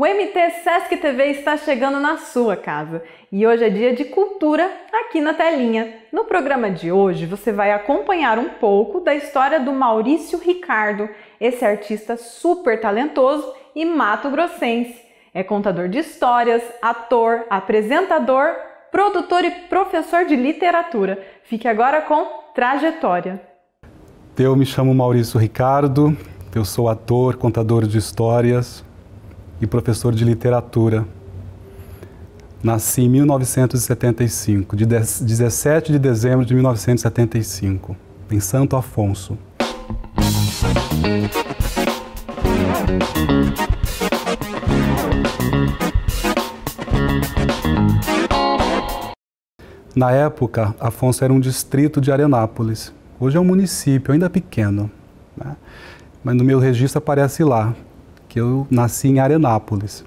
MT Sesc TV está chegando na sua casa e hoje é dia de cultura aqui na telinha. No programa de hoje você vai acompanhar um pouco da história do Maurício Ricardo, esse artista super talentoso e mato-grossense. É contador de histórias, ator, apresentador, produtor e professor de literatura. Fique agora com Trajetória. Eu me chamo Maurício Ricardo, eu sou ator, contador de histórias e professor de literatura. Nasci em 1975, de 17 de dezembro de 1975, em Santo Afonso. Na época, Afonso era um distrito de Arenápolis. Hoje é um município, ainda pequeno, né? Mas no meu registro aparece lá, que eu nasci em Arenápolis.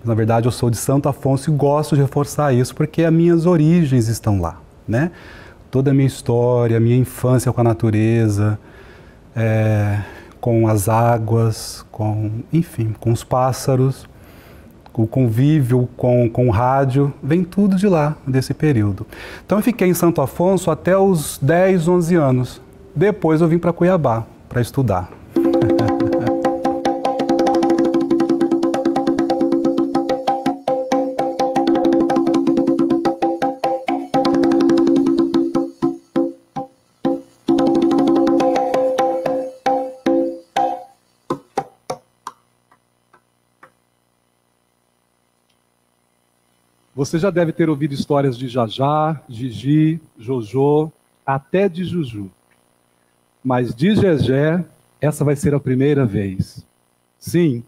Na verdade, eu sou de Santo Afonso e gosto de reforçar isso, porque as minhas origens estão lá, né? Toda a minha história, a minha infância com a natureza, com as águas, enfim, com os pássaros, o convívio com o rádio, vem tudo de lá, desse período. Então eu fiquei em Santo Afonso até os 10, 11 anos. Depois eu vim para Cuiabá para estudar. Você já deve ter ouvido histórias de Jajá, Gigi, Jojo, até de Juju. Mas de Gegé, essa vai ser a primeira vez. Sim,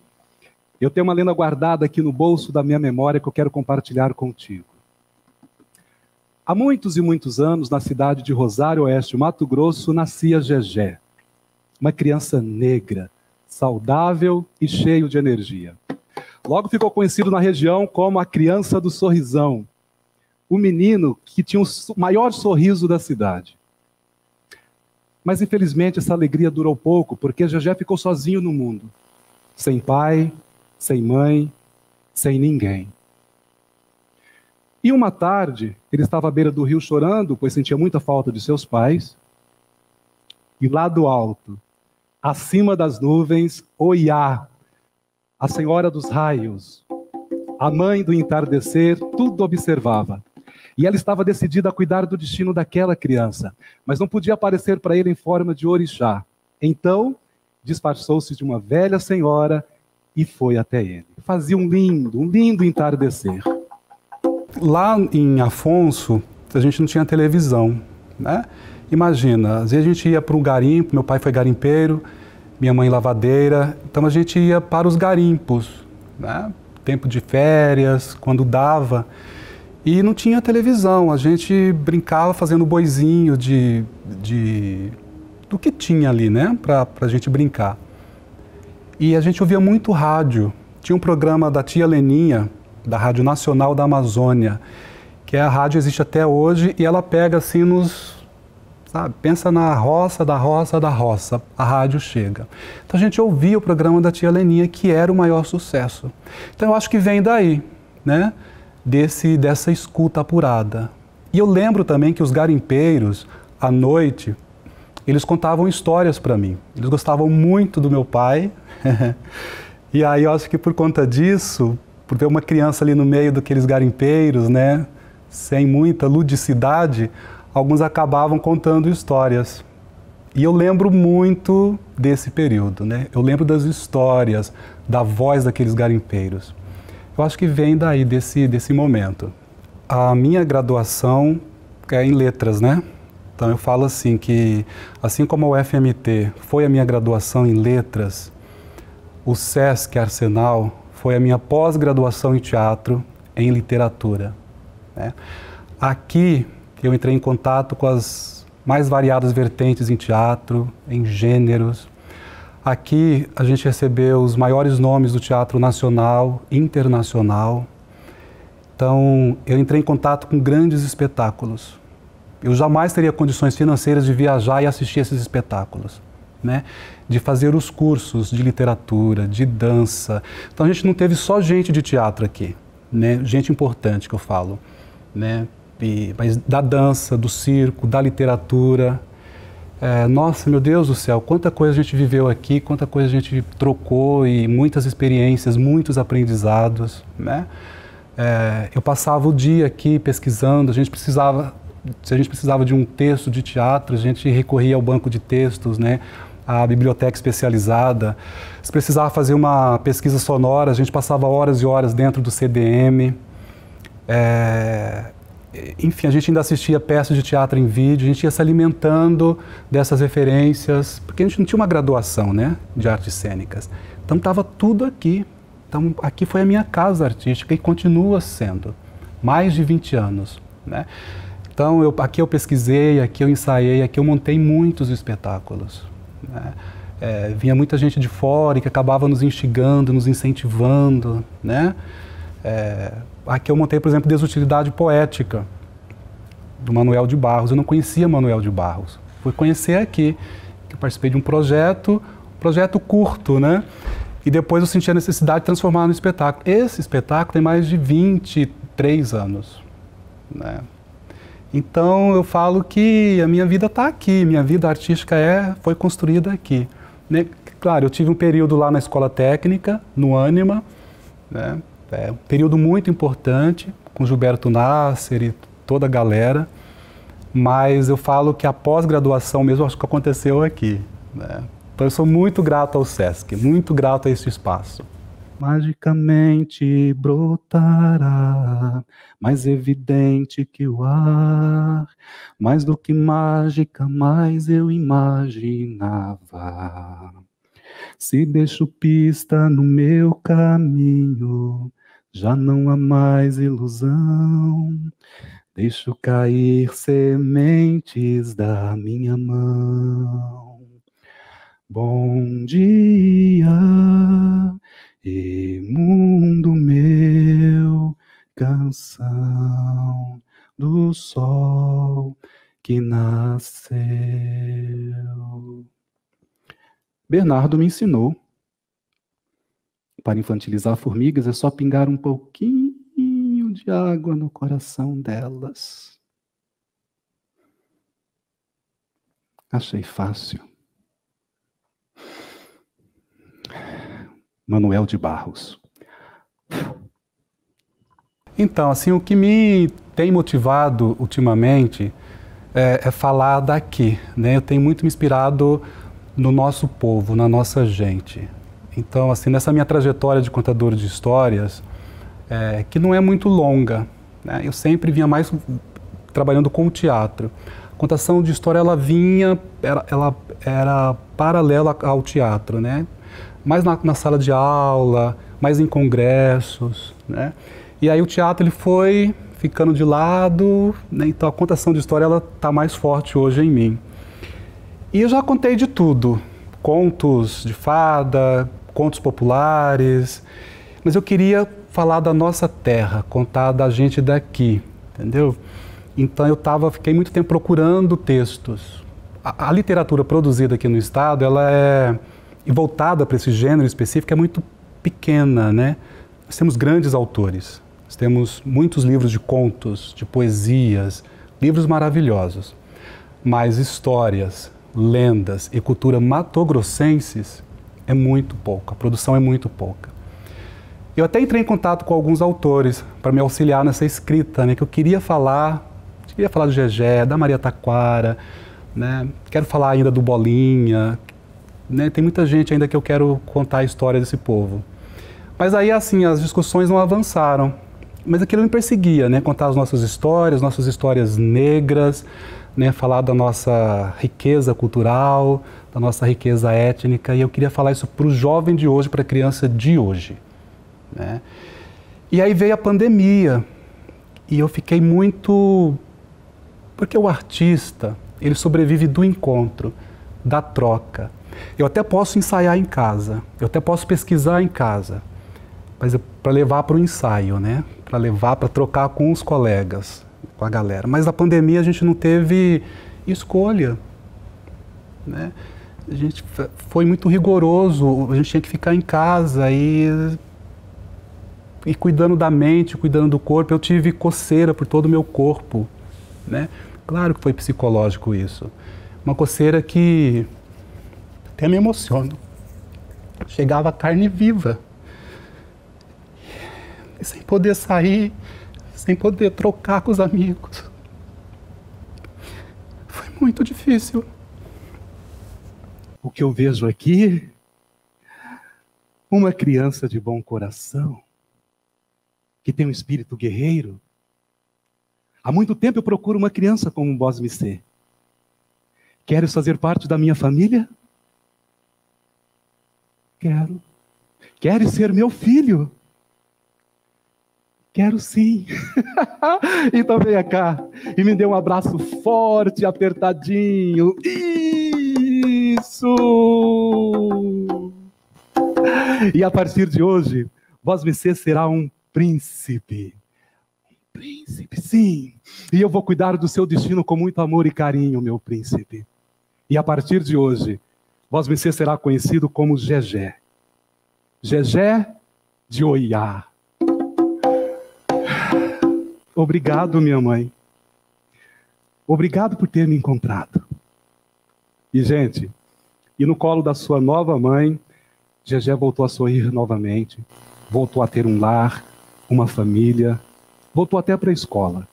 eu tenho uma lenda guardada aqui no bolso da minha memória que eu quero compartilhar contigo. Há muitos e muitos anos, na cidade de Rosário Oeste, Mato Grosso, nascia Gegé. Uma criança negra, saudável e cheio de energia. Logo ficou conhecido na região como a criança do sorrisão, o menino que tinha o maior sorriso da cidade. Mas infelizmente essa alegria durou pouco, porque Gegé ficou sozinho no mundo, sem pai, sem mãe, sem ninguém. E uma tarde, ele estava à beira do rio chorando, pois sentia muita falta de seus pais, e lá do alto, acima das nuvens, Oiá, a senhora dos raios, a mãe do entardecer, tudo observava. E ela estava decidida a cuidar do destino daquela criança, mas não podia aparecer para ele em forma de orixá. Então, disfarçou-se de uma velha senhora e foi até ele. Fazia um lindo entardecer. Lá em Afonso, a gente não tinha televisão, né? Imagina, às vezes a gente ia para um garimpo, meu pai foi garimpeiro, minha mãe lavadeira, então a gente ia para os garimpos, né? Tempo de férias, quando dava, e não tinha televisão, a gente brincava fazendo boizinho do que tinha ali, né? Para a gente brincar. E a gente ouvia muito rádio, tinha um programa da tia Leninha, da Rádio Nacional da Amazônia, que a rádio existe até hoje e ela pega assim sabe, pensa na roça, da roça, da roça, a rádio chega. Então a gente ouvia o programa da tia Leninha, que era o maior sucesso. Então eu acho que vem daí, né, dessa escuta apurada. E eu lembro também que os garimpeiros, à noite, eles contavam histórias para mim. Eles gostavam muito do meu pai. E aí eu acho que por conta disso, por ter uma criança ali no meio daqueles garimpeiros, né, sem muita ludicidade, alguns acabavam contando histórias. E eu lembro muito desse período, né? Eu lembro das histórias, da voz daqueles garimpeiros. Eu acho que vem daí, desse momento. A minha graduação é em letras, né? Então eu falo assim que, assim como a UFMT foi a minha graduação em letras, o Sesc Arsenal foi a minha pós-graduação em teatro, em literatura, né? Aqui eu entrei em contato com as mais variadas vertentes em teatro, em gêneros. Aqui a gente recebeu os maiores nomes do teatro nacional, internacional. Então eu entrei em contato com grandes espetáculos. Eu jamais teria condições financeiras de viajar e assistir esses espetáculos. né, de fazer os cursos de literatura, de dança. Então a gente não teve só gente de teatro aqui, né, gente importante que eu falo, né, mas da dança, do circo, da literatura. Nossa, meu Deus do céu, quanta coisa a gente viveu aqui, quanta coisa a gente trocou e muitas experiências, muitos aprendizados, né? Eu passava o dia aqui pesquisando, se a gente precisava de um texto de teatro, a gente recorria ao banco de textos, né? À biblioteca especializada. Se precisava fazer uma pesquisa sonora, a gente passava horas e horas dentro do CDM. Enfim, a gente ainda assistia peças de teatro em vídeo, a gente ia se alimentando dessas referências, porque a gente não tinha uma graduação, né, de artes cênicas. Então estava tudo aqui. Então aqui foi a minha casa artística e continua sendo, mais de 20 anos, né? Então aqui eu pesquisei, aqui eu ensaiei, aqui eu montei muitos espetáculos, né? Vinha muita gente de fora e que acabava nos instigando, nos incentivando, né? Aqui eu montei, por exemplo, Desutilidade Poética, do Manuel de Barros. Eu não conhecia Manuel de Barros. Fui conhecer aqui, que eu participei de um projeto curto, né? E depois eu senti a necessidade de transformar no espetáculo. Esse espetáculo tem mais de 23 anos, né? Então eu falo que a minha vida está aqui, minha vida artística foi construída aqui, né? Claro, eu tive um período lá na Escola Técnica, no Ânima, né? Um período muito importante, com Gilberto Nasser e toda a galera, mas eu falo que a pós-graduação mesmo acho que aconteceu aqui, né? Então eu sou muito grato ao Sesc, muito grato a esse espaço. Magicamente brotará, mais evidente que o ar, mais do que mágica, mais eu imaginava. Se deixo pista no meu caminho, já não há mais ilusão. Deixo cair sementes da minha mão. Bom dia, e mundo meu, canção do sol que nasceu. Bernardo me ensinou. Para infantilizar formigas é só pingar um pouquinho de água no coração delas. Achei fácil. Manuel de Barros. Então, assim, o que me tem motivado ultimamente é falar daqui, né? Eu tenho muito me inspirado no nosso povo, na nossa gente. Então, assim, nessa minha trajetória de contador de histórias, que não é muito longa, né? Eu sempre vinha mais trabalhando com o teatro. A contação de história, ela era paralela ao teatro, né? Mais na sala de aula, mais em congressos, né? E aí o teatro ele foi ficando de lado, né? Então a contação de história ela está mais forte hoje em mim. E eu já contei de tudo, contos de fada, contos populares, mas eu queria falar da nossa terra, contar da gente daqui, entendeu? Então fiquei muito tempo procurando textos. A literatura produzida aqui no estado, ela e voltada para esse gênero específico, é muito pequena, né? Nós temos grandes autores, nós temos muitos livros de contos, de poesias, livros maravilhosos, mas histórias, lendas e cultura matogrossenses é muito pouco, a produção é muito pouca. Eu até entrei em contato com alguns autores para me auxiliar nessa escrita, né, que eu queria falar do Gegé, da Maria Taquara, né, quero falar ainda do Bolinha, né, tem muita gente ainda que eu quero contar a história desse povo. Mas aí, assim, as discussões não avançaram, mas aquilo me perseguia, né, contar as nossas histórias negras, né, falar da nossa riqueza cultural, da nossa riqueza étnica, e eu queria falar isso para o jovem de hoje, para a criança de hoje, né? E aí veio a pandemia, e eu fiquei muito... Porque o artista, ele sobrevive do encontro, da troca. Eu até posso ensaiar em casa, eu até posso pesquisar em casa, mas para levar para o ensaio, né? Para trocar com os colegas, com a galera. Mas na pandemia a gente não teve escolha, né? a gente foi muito rigoroso, a gente tinha que ficar em casa e cuidando da mente, cuidando do corpo. Eu tive coceira por todo o meu corpo, né? Claro que foi psicológico isso. Uma coceira que até me emociona. Chegava carne viva. E sem poder sair, sem poder trocar com os amigos. Foi muito difícil. O que eu vejo aqui, uma criança de bom coração, que tem um espírito guerreiro. Há muito tempo eu procuro uma criança como Bosmicê. Queres fazer parte da minha família? Quero. Queres ser meu filho? Quero sim. Então venha cá e me dê um abraço forte, apertadinho. Isso! E a partir de hoje, Bosmicê será um príncipe. Um príncipe, sim. E eu vou cuidar do seu destino com muito amor e carinho, meu príncipe. E a partir de hoje, Bosmicê será conhecido como Gegé. Gegé de Oiá. Obrigado, minha mãe. Obrigado por ter me encontrado. E, gente, e no colo da sua nova mãe, Gegé voltou a sorrir novamente, voltou a ter um lar, uma família, voltou até para a escola.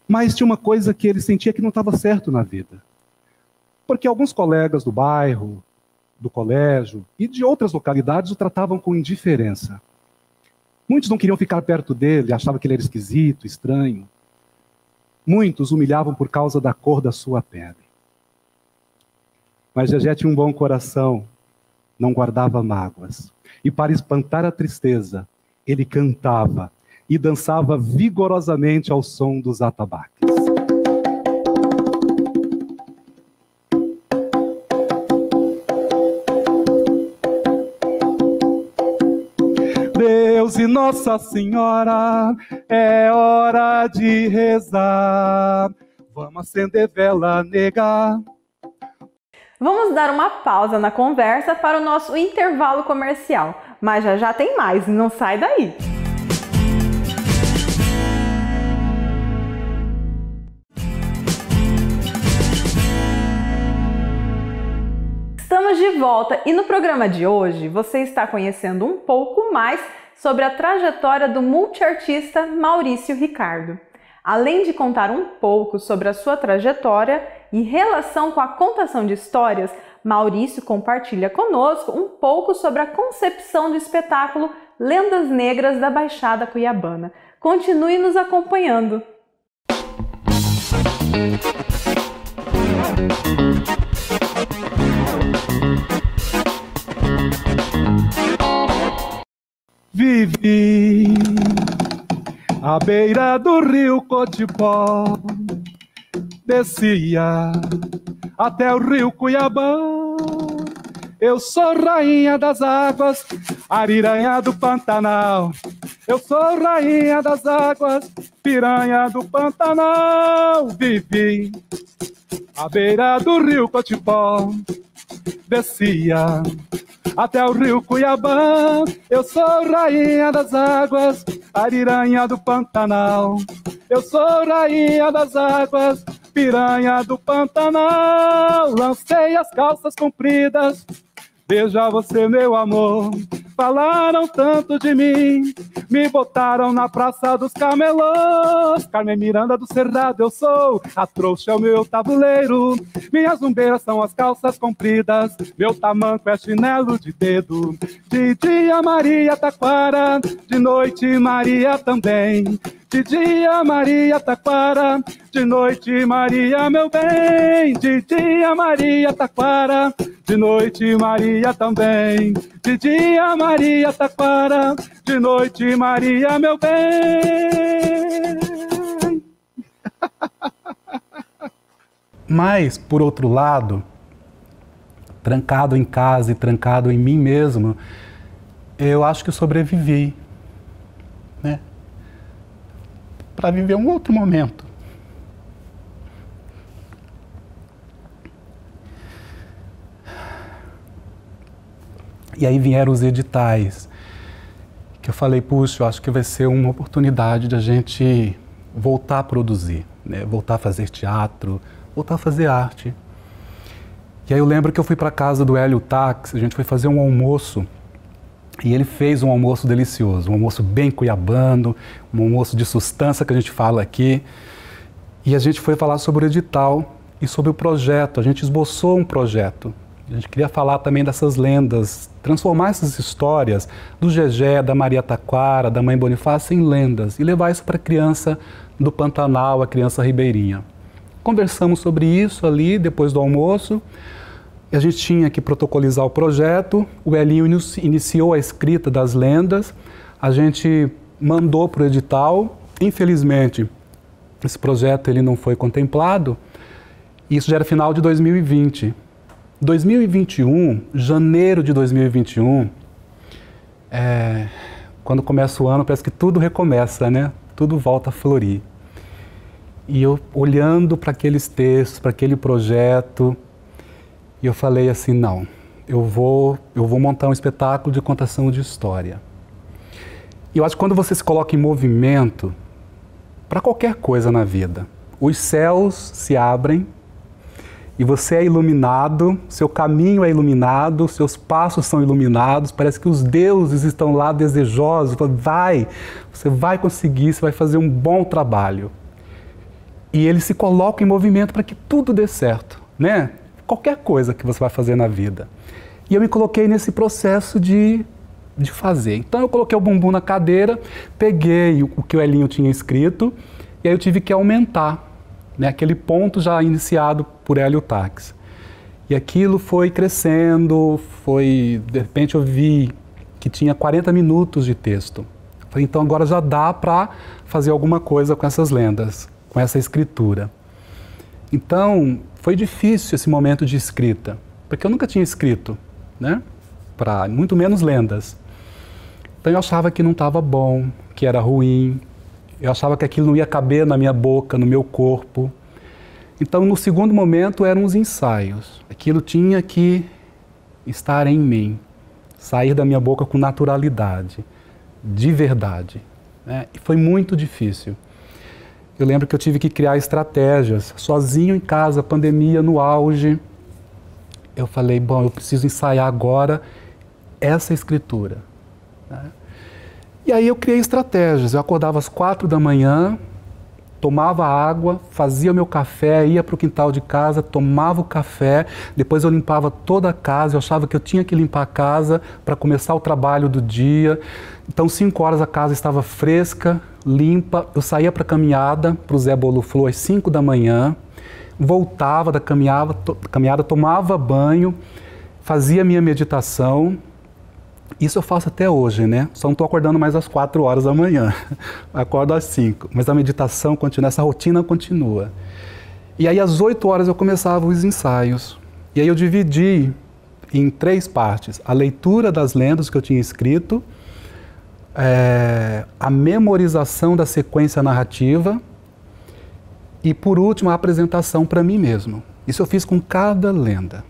Mas tinha uma coisa que ele sentia que não estava certo na vida. Porque alguns colegas do bairro, do colégio e de outras localidades o tratavam com indiferença. Muitos não queriam ficar perto dele, achavam que ele era esquisito, estranho. Muitos humilhavam por causa da cor da sua pele. Mas Gegé tinha um bom coração, não guardava mágoas. E para espantar a tristeza, ele cantava e dançava vigorosamente ao som dos atabaques. Deus e Nossa Senhora, é hora de rezar. Vamos acender vela, nega. Vamos dar uma pausa na conversa para o nosso intervalo comercial. Mas já já tem mais, não sai daí! Estamos de volta e no programa de hoje você está conhecendo um pouco mais sobre a trajetória do multiartista Maurício Ricardo. Além de contar um pouco sobre a sua trajetória e relação com a contação de histórias, Maurício compartilha conosco um pouco sobre a concepção do espetáculo Lendas Negras da Baixada Cuiabana. Continue nos acompanhando! Vivi à beira do rio Cotipó, descia até o rio Cuiabá. Eu sou rainha das águas, ariranha do Pantanal. Eu sou rainha das águas, piranha do Pantanal. Vivi à beira do rio Cotipó, descia até o rio Cuiabá. Eu sou rainha das águas, ariranha do Pantanal. Eu sou rainha das águas, piranha do Pantanal. Lancei as calças compridas, veja você, meu amor. Falaram tanto de mim, me botaram na Praça dos Camelôs. Carmen Miranda do Cerrado eu sou, a trouxa é o meu tabuleiro. Minhas zumbeiras são as calças compridas, meu tamanco é chinelo de dedo. De dia Maria Taquara, de noite Maria também. De dia Maria Taquara, de noite Maria meu bem. De dia Maria Taquara, de noite Maria também. De dia Maria Taquara, de noite Maria meu bem. Mas, por outro lado, trancado em casa e trancado em mim mesmo, eu acho que eu sobrevivi, né? Para viver um outro momento. E aí vieram os editais, que eu falei, puxa, eu acho que vai ser uma oportunidade de a gente voltar a produzir, né? Voltar a fazer teatro, voltar a fazer arte. E aí eu lembro que eu fui para a casa do Hélio Tax, a gente foi fazer um almoço, e ele fez um almoço delicioso, um almoço bem cuiabano, um almoço de sustância que a gente fala aqui. E a gente foi falar sobre o edital e sobre o projeto, a gente esboçou um projeto. A gente queria falar também dessas lendas, transformar essas histórias do Gegé, da Maria Taquara, da Mãe Bonifácio em lendas e levar isso para a criança do Pantanal, a criança ribeirinha. Conversamos sobre isso ali depois do almoço. A gente tinha que protocolizar o projeto, o Elinho iniciou a escrita das lendas, a gente mandou para o edital. Infelizmente, esse projeto ele não foi contemplado, e isso já era final de 2020. 2021, janeiro de 2021, quando começa o ano, parece que tudo recomeça, né? Tudo volta a florir. E eu olhando para aqueles textos, para aquele projeto, e eu falei assim, não, eu vou montar um espetáculo de contação de história. E eu acho que quando você se coloca em movimento, para qualquer coisa na vida, os céus se abrem e você é iluminado, seu caminho é iluminado, seus passos são iluminados, parece que os deuses estão lá desejosos, você vai conseguir, você vai fazer um bom trabalho. E ele se coloca em movimento para que tudo dê certo, né? Qualquer coisa que você vai fazer na vida. E eu me coloquei nesse processo de fazer. Então eu coloquei o bumbum na cadeira, peguei o que o Elinho tinha escrito, e aí eu tive que aumentar, né, aquele ponto já iniciado por Hélio Tax. E aquilo foi crescendo, de repente eu vi que tinha 40 minutos de texto. Falei, então agora já dá para fazer alguma coisa com essas lendas, com essa escritura. Então, foi difícil esse momento de escrita, porque eu nunca tinha escrito, né? Muito menos lendas. Então eu achava que não estava bom, que era ruim, eu achava que aquilo não ia caber na minha boca, no meu corpo. Então, no segundo momento, eram os ensaios. Aquilo tinha que estar em mim, sair da minha boca com naturalidade, de verdade, né? E foi muito difícil. Eu lembro que eu tive que criar estratégias, sozinho em casa, pandemia no auge. Eu falei, bom, eu preciso ensaiar agora essa escritura, né? E aí eu criei estratégias, eu acordava às 4 da manhã, tomava água, fazia o meu café, ia para o quintal de casa, tomava o café, depois eu limpava toda a casa, eu achava que eu tinha que limpar a casa para começar o trabalho do dia. Então 5 horas a casa estava fresca, limpa, eu saía para a caminhada, para o Zé Bolo Flor às 5 da manhã, voltava da caminhada, tomava banho, fazia minha meditação. Isso eu faço até hoje, né? Só não estou acordando mais às 4 horas da manhã, acordo às 5, mas a meditação continua, essa rotina continua. E aí às 8 horas eu começava os ensaios, e aí eu dividi em 3 partes, a leitura das lendas que eu tinha escrito, a memorização da sequência narrativa e, por último, a apresentação para mim mesmo. Isso eu fiz com cada lenda.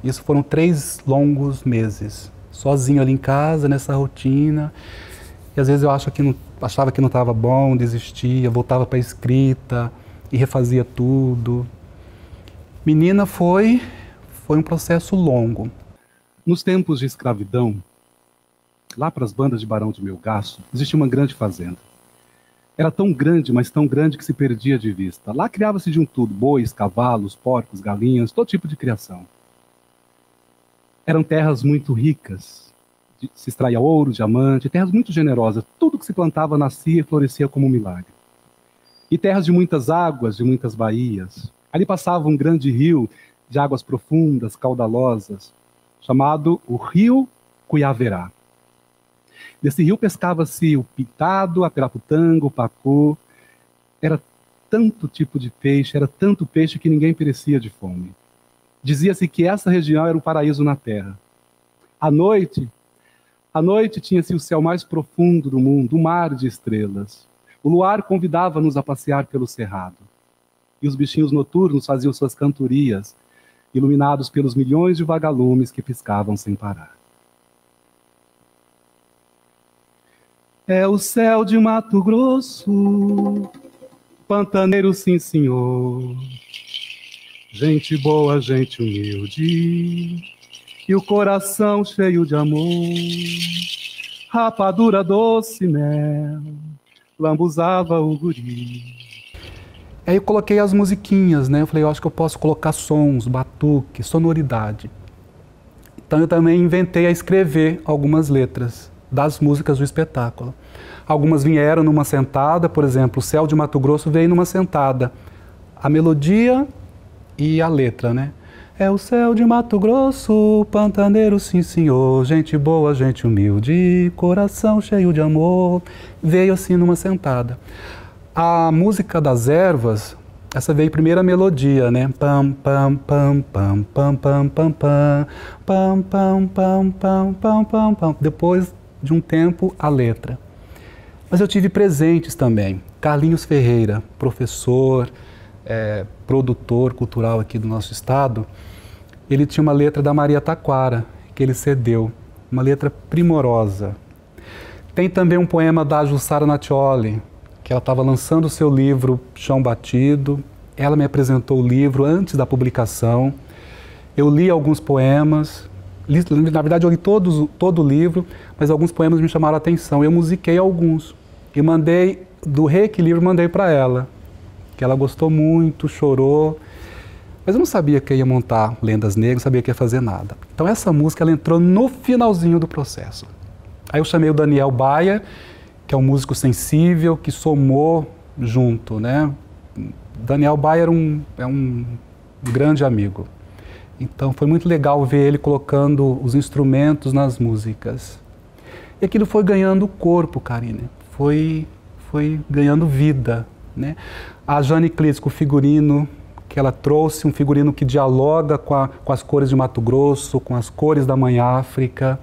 Isso foram 3 longos meses, sozinho ali em casa, nessa rotina. E às vezes eu achava que não estava bom, desistia, voltava para a escrita e refazia tudo. Menina, foi um processo longo. Nos tempos de escravidão, lá para as bandas de Barão de Melgaço, existia uma grande fazenda. Era tão grande, mas tão grande que se perdia de vista. Lá criava-se de um tudo, bois, cavalos, porcos, galinhas, todo tipo de criação. Eram terras muito ricas, se extraía ouro, diamante, terras muito generosas. Tudo que se plantava nascia e florescia como um milagre. E terras de muitas águas, de muitas baías. Ali passava um grande rio de águas profundas, caudalosas, chamado o Rio Cuiaverá. Nesse rio pescava-se o pintado, a piraputanga, o pacu. Era tanto tipo de peixe, era tanto peixe que ninguém perecia de fome. Dizia-se que essa região era o paraíso na terra. À noite tinha-se o céu mais profundo do mundo, um mar de estrelas. O luar convidava-nos a passear pelo cerrado. E os bichinhos noturnos faziam suas cantorias, iluminados pelos milhões de vagalumes que piscavam sem parar. É o céu de Mato Grosso, pantaneiro, sim, senhor. Gente boa, gente humilde, e o coração cheio de amor. Rapadura, doce mel, lambuzava o guri. Aí eu coloquei as musiquinhas, né? Eu falei, eu acho que eu posso colocar sons, batuque, sonoridade. Então eu também inventei a escrever algumas letras das músicas do espetáculo. Algumas vieram numa sentada, por exemplo, o Céu de Mato Grosso veio numa sentada. A melodia e a letra, né? É o céu de Mato Grosso, pantaneiro, sim senhor, gente boa, gente humilde, coração cheio de amor. Veio assim numa sentada. A música das ervas, essa veio primeiro a melodia, né? Pam, pam, pam, pam, pam, pam, pam, pam, pam, pam, pam, pam, pam, pam, pam. Depois de um tempo, a letra. Mas eu tive presentes também. Carlinhos Ferreira, professor, produtor cultural aqui do nosso estado, ele tinha uma letra da Maria Taquara, que ele cedeu, uma letra primorosa. Tem também um poema da Jussara Natioli, que ela estava lançando o seu livro Chão Batido, ela me apresentou o livro antes da publicação, eu li alguns poemas, na verdade eu li todo o livro, mas alguns poemas me chamaram a atenção, eu musiquei alguns, e mandei, do reequilíbrio, mandei para ela, que ela gostou muito, chorou, mas eu não sabia que ia montar Lendas Negras, não sabia que ia fazer nada. Então essa música ela entrou no finalzinho do processo. Aí eu chamei o Daniel Baia, que é um músico sensível, que somou junto, né? Daniel Baia é um grande amigo. Então foi muito legal ver ele colocando os instrumentos nas músicas. E aquilo foi ganhando corpo, Karine, foi ganhando vida, né? A Jane Clitz, com o figurino que ela trouxe, um figurino que dialoga com as cores de Mato Grosso, com as cores da Mãe África.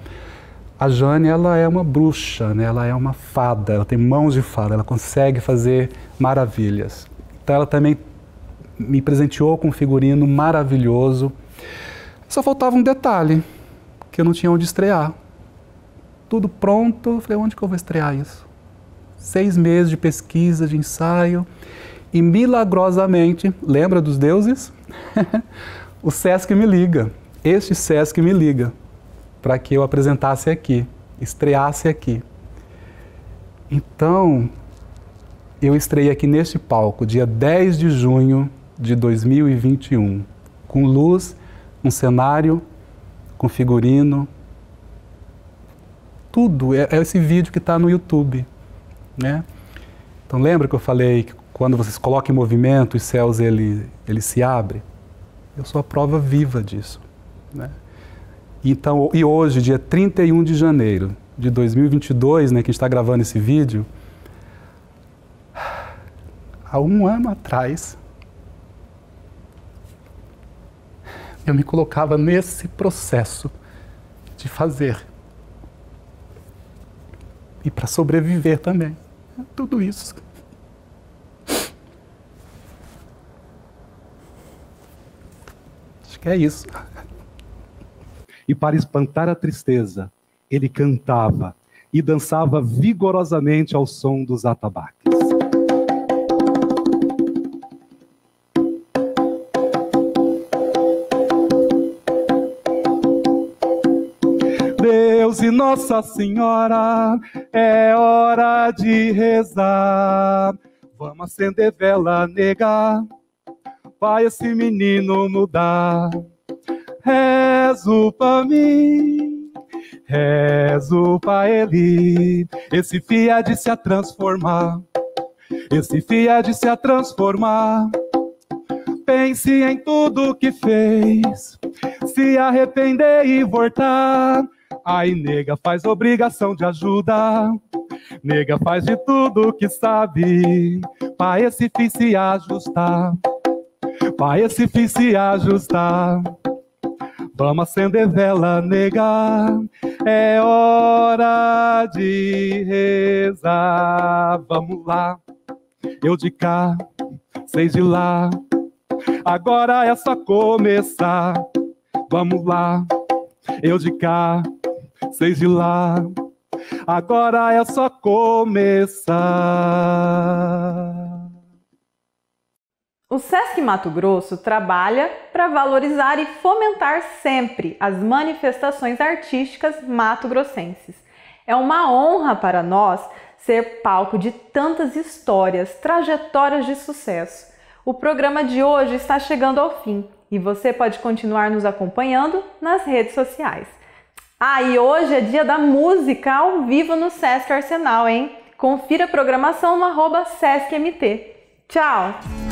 A Jane, ela é uma bruxa, né? Ela é uma fada, ela tem mãos de fada, ela consegue fazer maravilhas. Então ela também me presenteou com um figurino maravilhoso. Só faltava um detalhe, que eu não tinha onde estrear. Tudo pronto, eu falei, onde que eu vou estrear isso? 6 meses de pesquisa, de ensaio, e milagrosamente, lembra dos deuses? O Sesc me liga, este Sesc me liga, para que eu apresentasse aqui, estreasse aqui. Então, eu estreiei aqui neste palco, dia 10 de junho de 2021, com luz, um cenário, com figurino, tudo, é esse vídeo que está no YouTube, né? Então lembra que eu falei que quando vocês colocam em movimento, os céus ele se abre? Eu sou a prova viva disso, né? Então, e hoje, dia 31 de janeiro de 2022, né, que a gente está gravando esse vídeo, há 1 ano atrás, eu me colocava nesse processo de fazer. E para sobreviver também. Tudo isso. Acho que é isso. E para espantar a tristeza, ele cantava e dançava vigorosamente ao som dos atabaques. Deus e Nossa Senhora, é hora de rezar. Vamos acender vela, nega, vai esse menino mudar. Rezo pra mim, rezo pra ele. Esse filho é de se transformar, esse filho é de se transformar. Pense em tudo que fez, se arrepender e voltar. Aí nega faz obrigação de ajudar, nega faz de tudo que sabe, pra esse filho se ajustar, pra esse filho se ajustar. Vamos acender vela, nega, é hora de rezar. Vamos lá, eu de cá, vocês de lá, agora é só começar. Vamos lá, eu de cá, vocês de lá, agora é só começar. O Sesc Mato Grosso trabalha para valorizar e fomentar sempre as manifestações artísticas mato-grossenses. É uma honra para nós ser palco de tantas histórias, trajetórias de sucesso. O programa de hoje está chegando ao fim e você pode continuar nos acompanhando nas redes sociais. E hoje é dia da música ao vivo no Sesc Arsenal, hein? Confira a programação no @SescMT. Tchau!